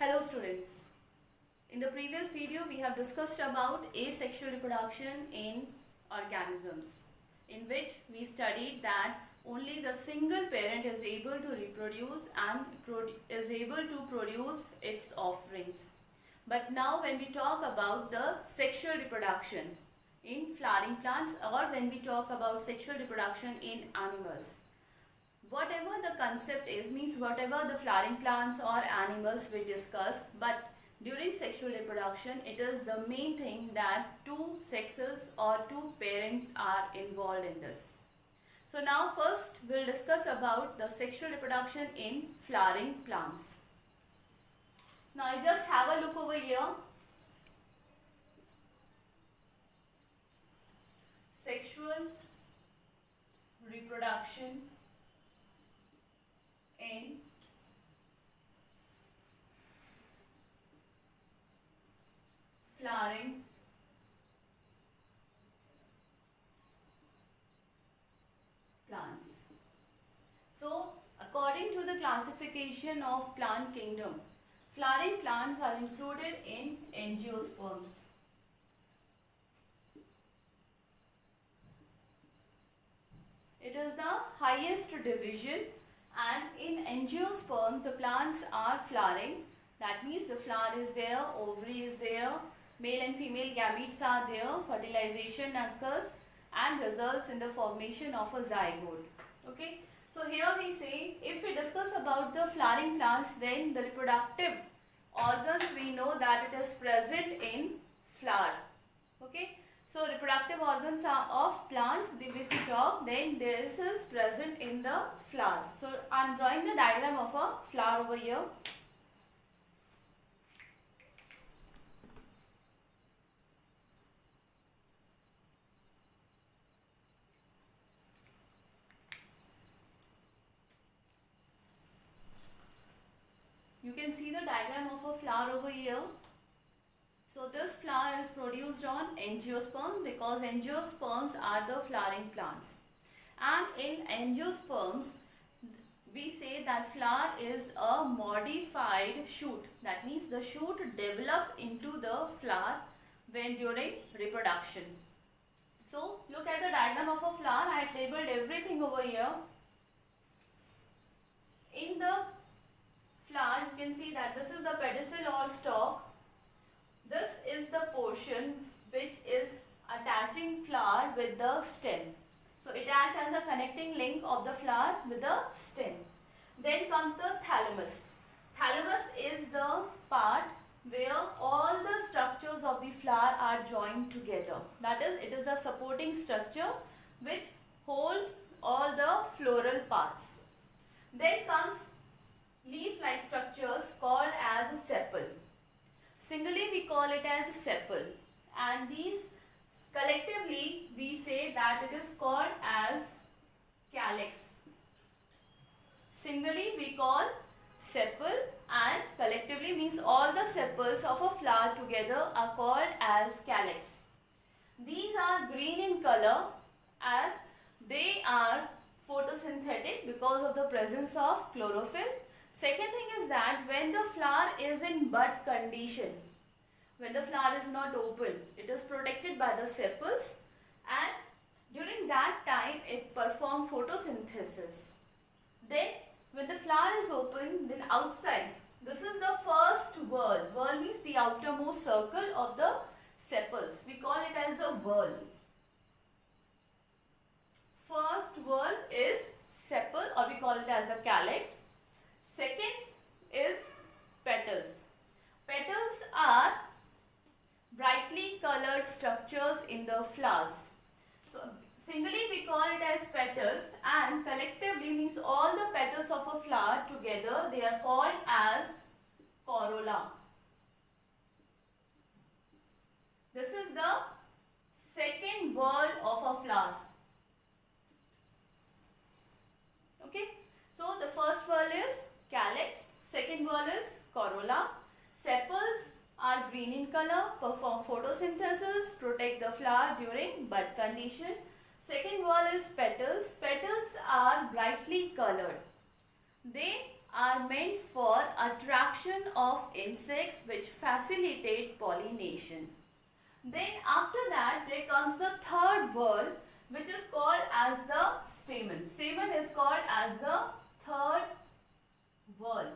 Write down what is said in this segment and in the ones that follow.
Hello students. In the previous video we have discussed about asexual reproduction in organisms, in which we studied that only the single parent is able to reproduce and is able to produce its offsprings. But now when we talk about the sexual reproduction in flowering plants, or when we talk about sexual reproduction in animals, whatever the concept is, means whatever the flowering plants or animals we discuss, but during sexual reproduction it is the main thing that two sexes or two parents are involved in this. So now first we'll discuss about the sexual reproduction in flowering plants. Now you just have a look over here. Sexual reproduction in flowering plants. So, according to the classification of plant kingdom, flowering plants are included in angiosperms. It is the highest division, and in angiosperms the plants are flowering. That means the flower is there, ovary is there, male and female gametes are there, fertilization occurs and results in the formation of a zygote. Okay, so here we say, if we discuss about the flowering plants, then the reproductive organs we know that it is present in flower. Okay, so reproductive organs are of plants, if we talk, then this is present in the flower. So I am drawing the diagram of a flower over here. You can see the diagram of a flower over here. So this flower is produced on angiosperms, because angiosperms are the flowering plants. And in angiosperms, we say that flower is a modified shoot. That means the shoot develop into the flower when during reproduction. So look at the diagram of a flower. I have labeled everything over here. In the flower, you can see that this is the pedicel or stalk. This is the portion which is attaching flower with the stem. So it acts as a connecting link of the flower with the stem. Then comes the thalamus. Thalamus is the part where all the structures of the flower are joined together. That is, it is the supporting structure which holds all the floral parts. Then comes leaf-like structures called as a sepal. Singly we call it as a sepal, and these collectively we say that it is called as calyx. Singly we call sepal, and collectively means all the sepals of a flower together are called as calyx. These are green in color as they are photosynthetic because of the presence of chlorophyll. Second thing is that when the flower is in bud condition, when the flower is not open, it is protected by the sepals, and during that time it performs photosynthesis. Then when the flower is open, then outside, this is the first whorl. Whorl means the outermost circle of the sepals. We call it as the whorl. First whorl is sepal, or we call it as the calyx. Second is petals. Petals are brightly colored structures in the flowers. So singly we call it as petals, and collectively means all the petals of a flower together, they are called as corolla. This is the second whorl of a flower. Okay, so the first whorl is calyx, second whorl is corolla. Sepals are green in color, perform photosynthesis, protect the flower during bud condition. Second whorl is petals. Petals are brightly colored. They are meant for attraction of insects which facilitate pollination. Then after that there comes the third whorl, which is called as the stamen. Stamen is called as the third whorl.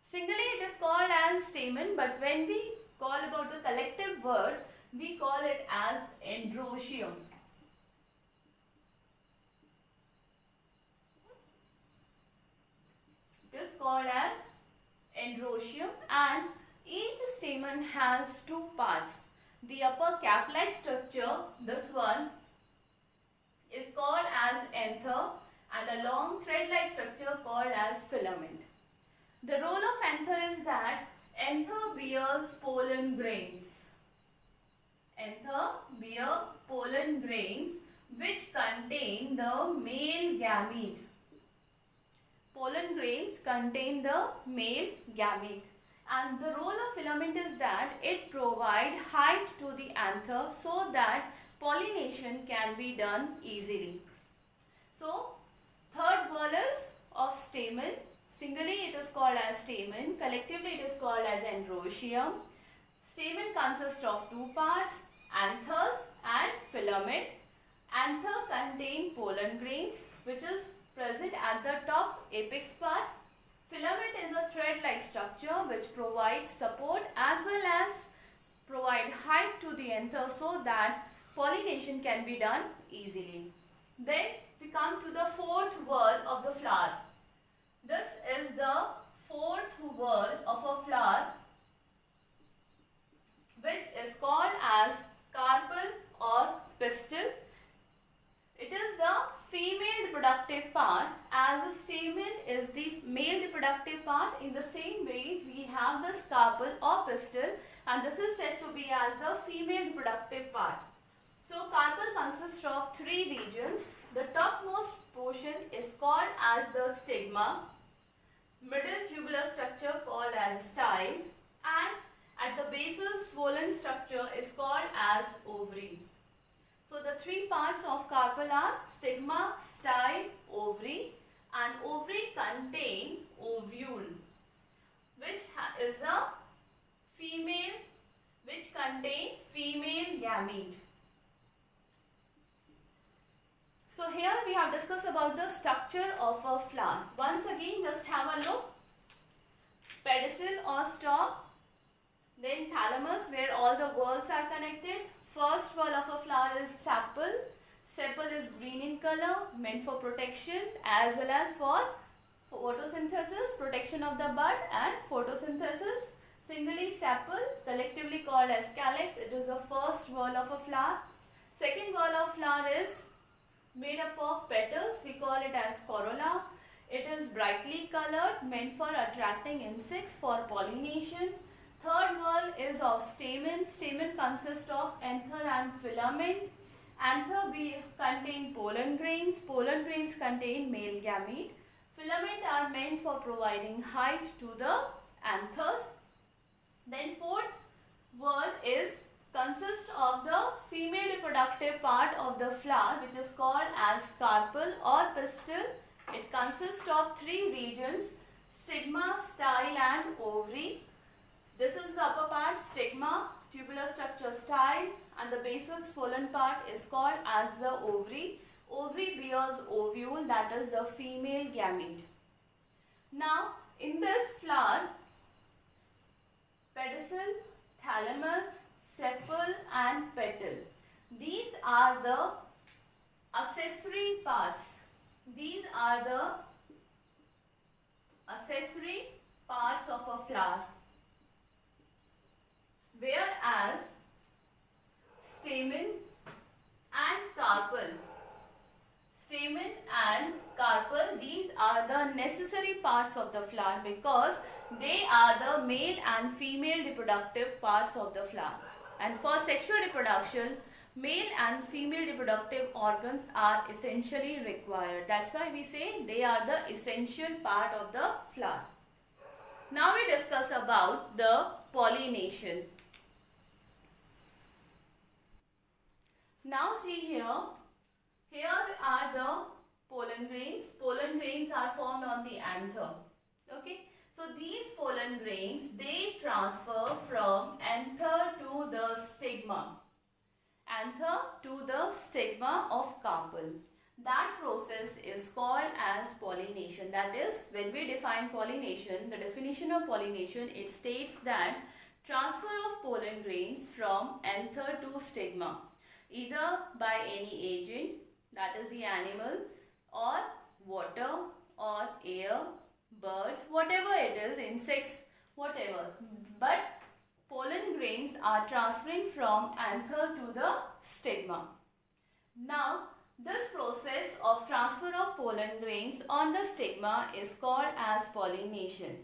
Singly it is called as stamen, but when we call about the collective word, we call it as androecium. It is called as androecium, and each stamen has two parts. The upper cap-like structure, this one, is called as anther, and a long thread-like structure called as filament. The role of anther is that anther bears pollen grains. Anther bear pollen grains which contain the male gamete. Pollen grains contain the male gamete. And the role of filament is that it provides height to the anther so that pollination can be done easily. So, third whorl is of stamen. Singly it is called as stamen. Collectively it is called as androecium. Stamen consists of two parts, anthers and filament. Anther contain pollen grains which is present at the top apex part. Filament is a thread-like structure which provides support as well as provide height to the anther so that pollination can be done easily. Then we come to the fourth whorl of the flower. This is the fourth whorl of a flower, which is called as carpel or pistil. It is the female reproductive part, as the stamen is the male reproductive part. In the same way, we have the carpel or pistil, and this is said to be as the female reproductive part. So, carpel consists of three regions. The topmost portion is called as the stigma, middle tubular structure called as style, and at the basal swollen structure is called as ovary. So the three parts of carpel are stigma, style, ovary, and ovary contain ovule, which is a female, which contain female gamete. So here we have discussed about the structure of a flower. Once again, just have a look. Pedicel or stalk, then thalamus where all the whorls are connected. First whorl of a flower is sepal. Sepal is green in color, meant for protection as well as for photosynthesis, protection of the bud and photosynthesis. Singly sepal, collectively called as calyx. It is the first whorl of a flower. Second whorl of flower is made up of petals. We call it as corolla. It is brightly colored, meant for attracting insects for pollination. Third whorl is of stamen. Stamen consists of anther and filament. Anther contain pollen grains. Pollen grains contain male gamete. Filament are meant for providing height to the anthers. Then fourth whorl consists of the female reproductive part of the flower, which is called as carpel or pistil. It consists of three regions: stigma, style and ovary. This is the upper part, stigma, tubular structure, style, and the basal swollen part is called as the ovary. Ovary bears ovule, that is the female gamete. Now, in this flower, pedicel, thalamus, sepal and petal. These are the accessory parts. These are the accessory parts of a flower. Whereas stamen and carpel, these are the necessary parts of the flower because they are the male and female reproductive parts of the flower. And for sexual reproduction, male and female reproductive organs are essentially required. That's why we say they are the essential part of the flower. Now we discuss about the pollination. Now see here are the pollen grains. Pollen grains are formed on the anther. Okay. So these pollen grains, they transfer from anther to the stigma. Anther to the stigma of carpel. That process is called as pollination. That is, when we define pollination, the definition of pollination, it states that transfer of pollen grains from anther to stigma, either by any agent, that is the animal, or water, or air, birds, whatever it is, insects, whatever. But pollen grains are transferring from anther to the stigma. Now, this process of transfer of pollen grains on the stigma is called as pollination.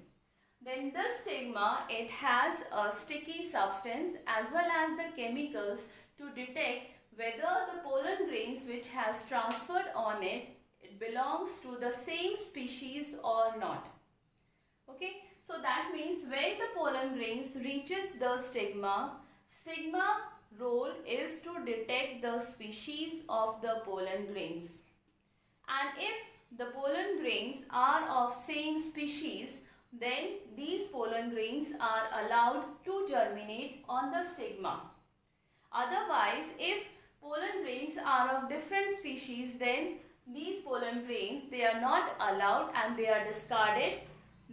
Then this stigma, it has a sticky substance as well as the chemicals to detect whether the pollen grains which has transferred on it, it belongs to the same species or not. Okay, so that means when the pollen grains reaches the stigma, stigma role is to detect the species of the pollen grains. And if the pollen grains are of same species, then these pollen grains are allowed to germinate on the stigma. Otherwise, if pollen grains are of different species, then these pollen grains, they are not allowed and they are discarded.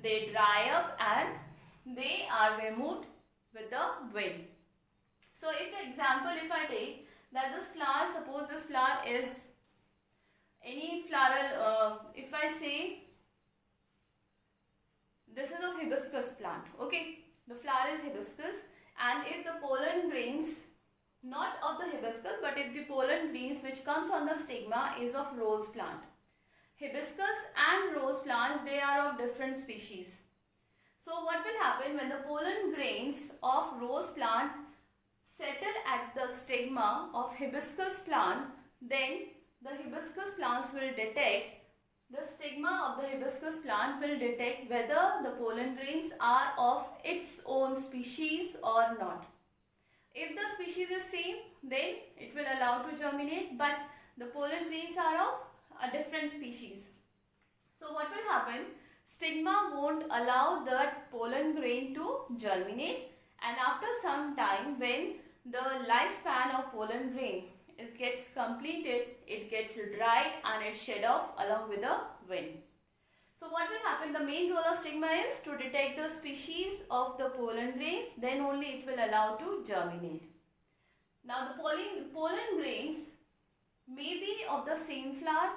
They dry up and they are removed with the wind. So if example, if I take that this flower, suppose this flower is any floral, if I say this is of hibiscus plant, okay, the flower is hibiscus, and if the pollen grains, not of the hibiscus, but if the pollen grains which comes on the stigma is of rose plant. Hibiscus and rose plants, they are of different species. So what will happen when the pollen grains of rose plant settle at the stigma of hibiscus plant, then the hibiscus plants will detect, the stigma of the hibiscus plant will detect whether the pollen grains are of its own species or not. If the species is same, then it will allow to germinate, but the pollen grains are of a different species. So what will happen? Stigma won't allow that pollen grain to germinate, and after some time, when the lifespan of pollen grain gets completed, it gets dried and it's shed off along with the wind. So what will happen? The main role of stigma is to detect the species of the pollen grains, then only it will allow to germinate. Now the pollen grains may be of the same flower,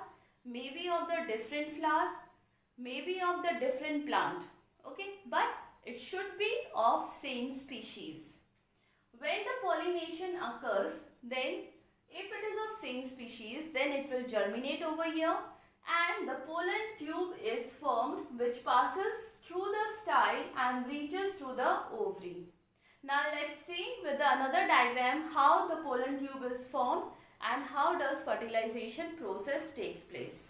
may be of the different flower, may be of the different plant, okay, but it should be of same species. When the pollination occurs, then if it is of same species, then it will germinate over here, and the pollen tube is formed which passes through the style and reaches to the ovary. Now let's see with another diagram how the pollen tube is formed and how does fertilization process takes place.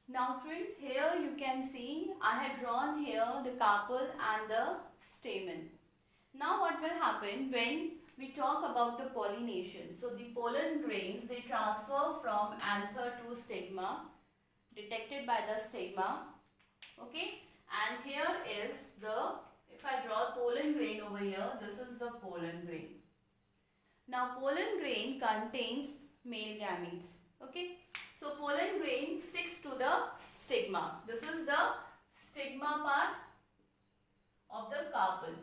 Now students, here you can see I had drawn here the carpel and the stamen. Now what will happen when we talk about the pollination? So the pollen grains, they transfer from anther to stigma, detected by the stigma, okay, and here is the, if I draw pollen grain over here, this is the pollen grain. Now pollen grain contains male gametes, okay. So pollen grain sticks to the stigma. This is the stigma part of the carpel.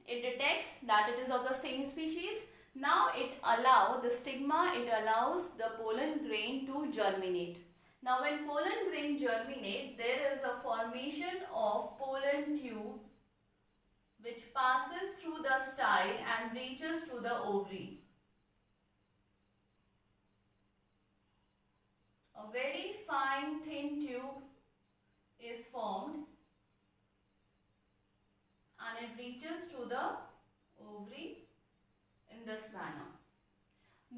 It detects that it is of the same species. Now it allows the stigma, it allows the pollen grain to germinate. Now when pollen grain germinate, there is a formation of pollen tube which passes through the style and reaches to the ovary. A very fine thin tube is formed and it reaches to the ovary in this manner.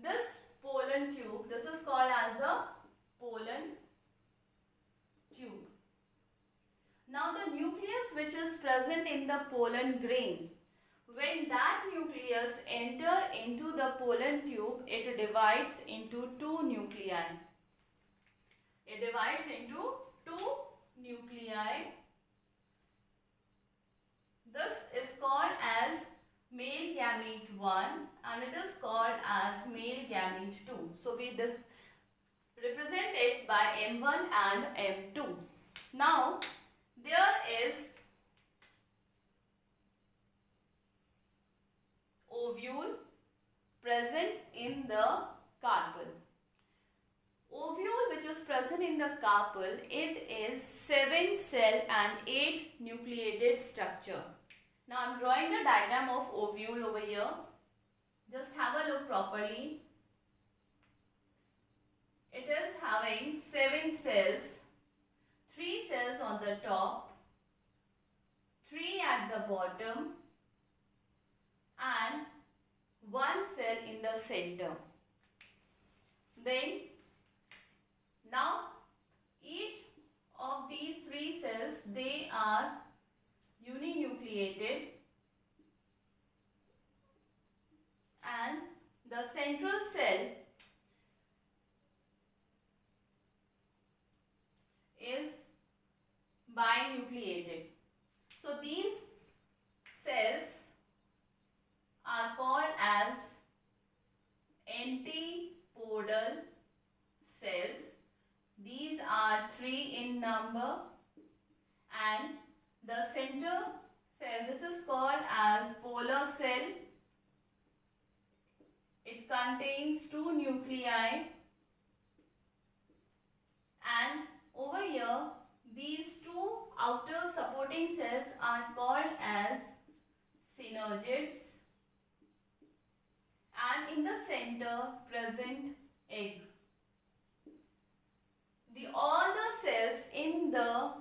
This pollen tube, this is called as the pollen tube. Now the nucleus which is present in the pollen grain When that nucleus enter into the pollen tube, it divides into two nuclei. It divides into two nuclei. This is called as male gamete 1 and it is called as male gamete 2. So we represent it by M1 and M2. Now there is ovule present in the carpel. Ovule which is present in the carpel, it is 7 cell and 8 nucleated structure. Now I am drawing the diagram of ovule over here. Just have a look properly. It is having 7 cells, 3 cells on the top, 3 at the bottom and 1 cell in the center. Then now each of these 3 cells, they are uninucleated and the central cell is binucleated. So these cells are called as antipodal cells. These are 3 in number and the center cell, this is called as polar cell. It contains 2 nuclei and over here these 2 outer supporting cells are called as synergids and in the center present egg. All the cells in the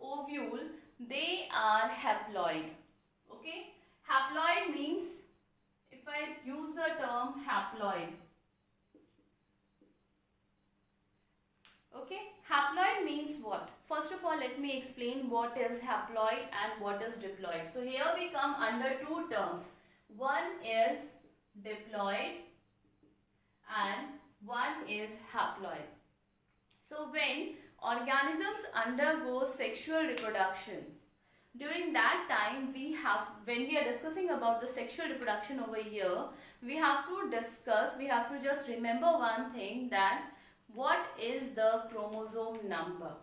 ovule, they are haploid. Okay, haploid means, if I use the term haploid, okay, haploid means what? First of all, let me explain what is haploid and what is diploid. So here we come under 2 terms. One is diploid and one is haploid. So when organisms undergo sexual reproduction, during that time when we are discussing about the sexual reproduction over here, we have to just remember one thing, that what is the chromosome number.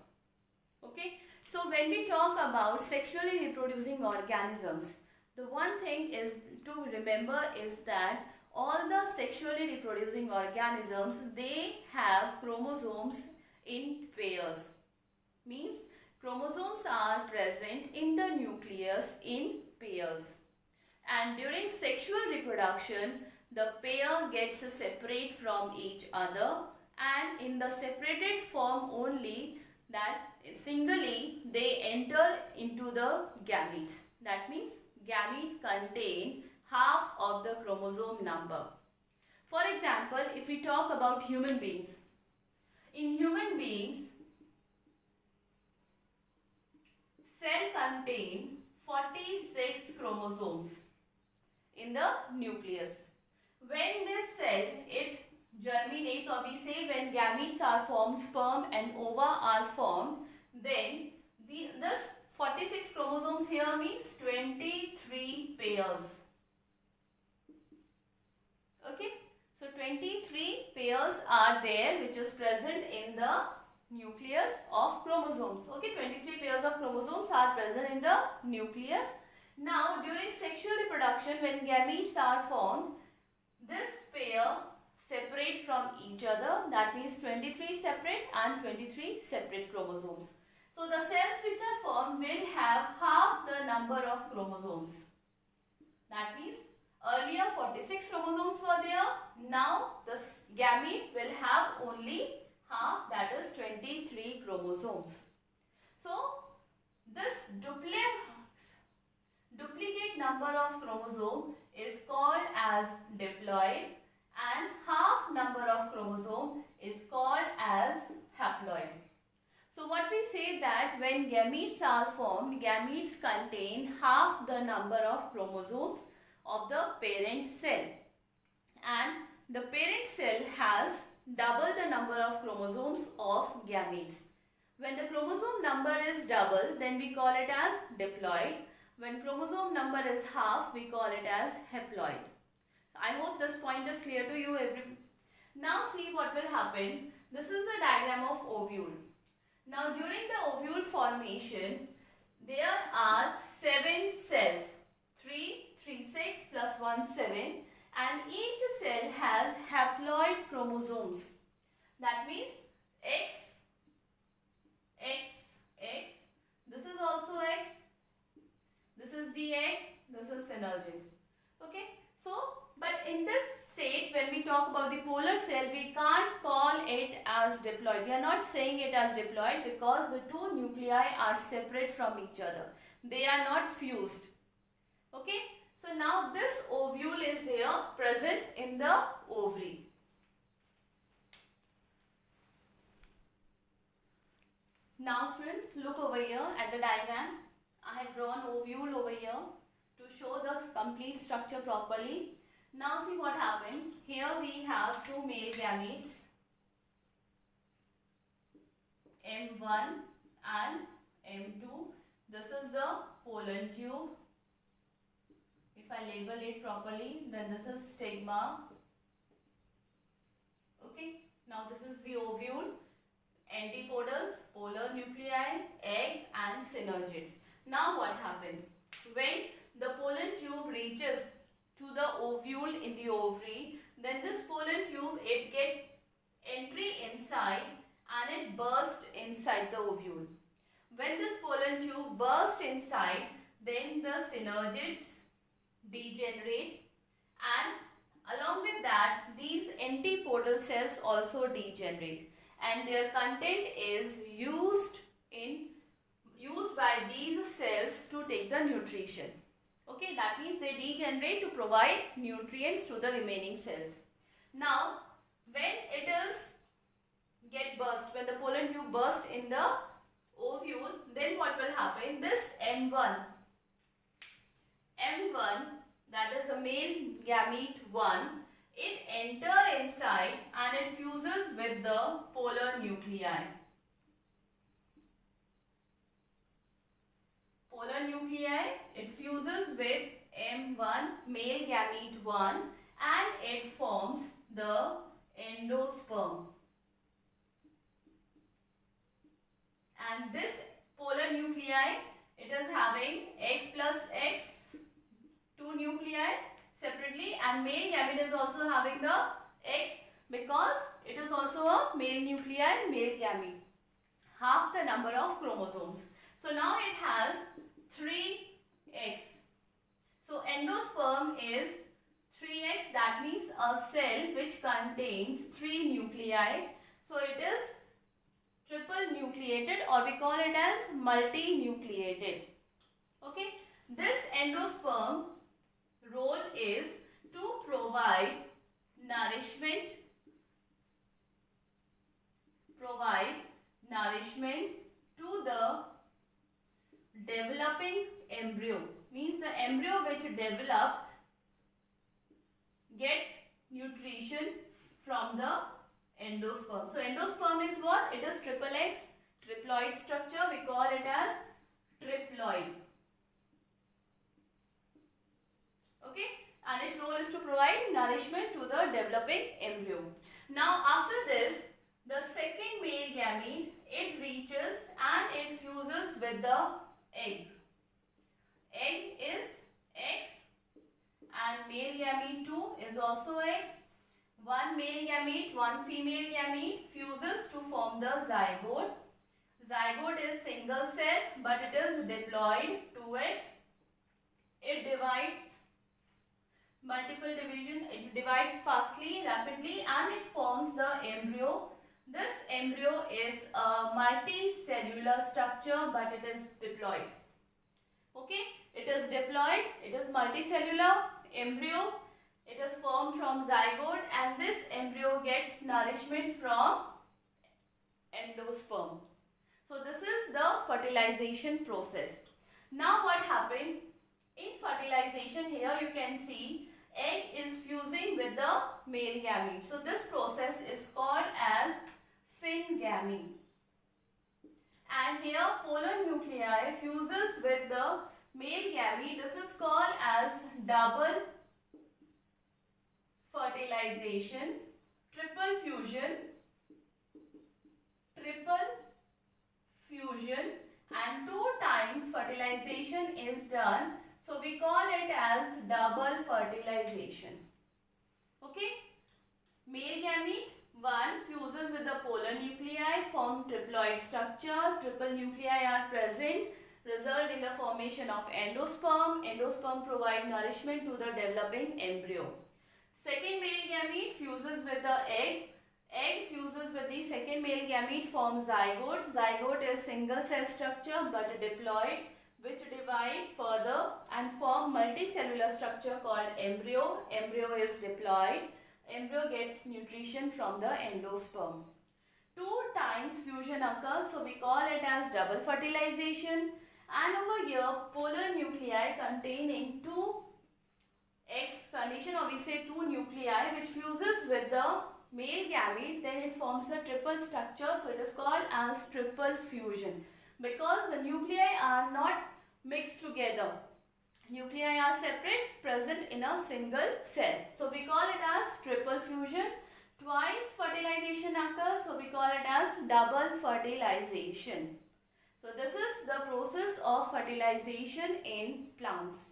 Okay, so when we talk about sexually reproducing organisms, the one thing is to remember is that all the sexually reproducing organisms, they have chromosomes in pairs. Means chromosomes are present in the nucleus in pairs, and during sexual reproduction the pair gets separate from each other, and in the separated form only, that singly they enter into the gametes. That means gamete contain half of the chromosome number. For example, if we talk about human beings, in human beings, cell contain 46 chromosomes in the nucleus. When this cell, it germinates, or we say when gametes are formed, sperm and ova are formed, then this 46 chromosomes here means 23 pairs. Okay, so 23 pairs are there which is present in the nucleus of chromosomes. Okay, 23 pairs of chromosomes are present in the nucleus. Now during sexual reproduction, when gametes are formed, this pair separate from each other. That means 23 separate and 23 separate chromosomes. So the cells which are formed will have half the number of chromosomes. That means earlier 46 chromosomes were there. Now the gamete will have only half, that is 23 chromosomes. So this duplicate number of chromosome is called as diploid, and half number of chromosome is called as haploid. So what we say that when gametes are formed, gametes contain half the number of chromosomes, of the parent cell, and the parent cell has double the number of chromosomes of gametes. When the chromosome number is double, then we call it as diploid. When chromosome number is half, we call it as haploid. I hope this point is clear to you. Now see what will happen. This is the diagram of ovule. Now during the ovule formation, there are 7 cells. 3, 3, 6 plus 1, 7. And each cell has haploid chromosomes. That means X, X, X. This is also X. This is the egg. This is synergids. Okay. So, but in this state, when we talk about the polar cell, we can't call it as diploid. We are not saying it as diploid because the two nuclei are separate from each other. They are not fused. Okay. So now this ovule is there present in the ovary. Now students, look over here at the diagram. I had drawn ovule over here to show the complete structure properly. Now see what happened. Here we have two male gametes, M1 and M2. This is the pollen tube. If I label it properly, then this is stigma. Okay. Now this is the ovule, antipodals, polar nuclei, egg and synergids. Now what happened? When the pollen tube reaches to the ovule in the ovary, then this pollen tube, it gets entry inside and it bursts inside the ovule. When this pollen tube bursts inside, then the synergids degenerate, and along with that these antipodal cells also degenerate, and their content is used by these cells to take the nutrition. Okay, that means they degenerate to provide nutrients to the remaining cells. Now when it is when the pollen tube bursts in the ovule, then what will happen? This M1, that is a male gamete 1, it enters inside and it fuses with the polar nuclei. Polar nuclei, it fuses with M1, male gamete 1, and it forms the endosperm. And this polar nuclei, it is having X plus X, 2 nuclei separately, and male gamete is also having the X because it is also a male nuclei, male gamete. Half the number of chromosomes. So now it has 3X. So endosperm is 3X, that means a cell which contains 3 nuclei. So it is triple nucleated, or we call it as multinucleated. Okay. This endosperm role is to provide nourishment to the developing embryo. Means the embryo which develop get nutrition from the endosperm. So endosperm is what? It is triple X, triploid structure. We call it as triploid. Okay, and its role is to provide nourishment to the developing embryo. Now after this, the second male gamete, it reaches and it fuses with the egg. Egg is X and male gamete 2 is also X. One male gamete, one female gamete fuses to form the zygote. Zygote is single cell but it is diploid, 2X. It divides multiple division, it divides fastly, rapidly, and it forms the embryo. This embryo is a multicellular structure but it is diploid. Okay, it is diploid, it is multicellular embryo. It is formed from zygote and this embryo gets nourishment from endosperm. So this is the fertilization process. Now what happened? In fertilization, here you can see egg is fusing with the male gamete. So this process is called as syngamy. And here polar nuclei fuses with the male gamete. This is called as double fertilization, triple fusion, and 2 times fertilization is done. So we call it as double fertilization. Okay. Male gamete 1 fuses with the polar nuclei, form triploid structure. Triple nuclei are present, result in the formation of endosperm. Endosperm provide nourishment to the developing embryo. Second male gamete fuses with the egg. Egg fuses with the second male gamete, forms zygote. Zygote is single cell structure but diploid, which divide further and form multicellular structure called embryo. Embryo is diploid. Embryo gets nutrition from the endosperm. 2 times fusion occurs, so we call it as double fertilization. And over here, polar nuclei containing 2 X condition, or we say 2 nuclei, which fuses with the male gamete, then it forms a triple structure, so it is called as triple fusion, because the nuclei are not mixed together. Nuclei are separate, present in a single cell, so we call it as triple fusion. Twice fertilization occurs, so we call it as double fertilization. So this is the process of fertilization in plants.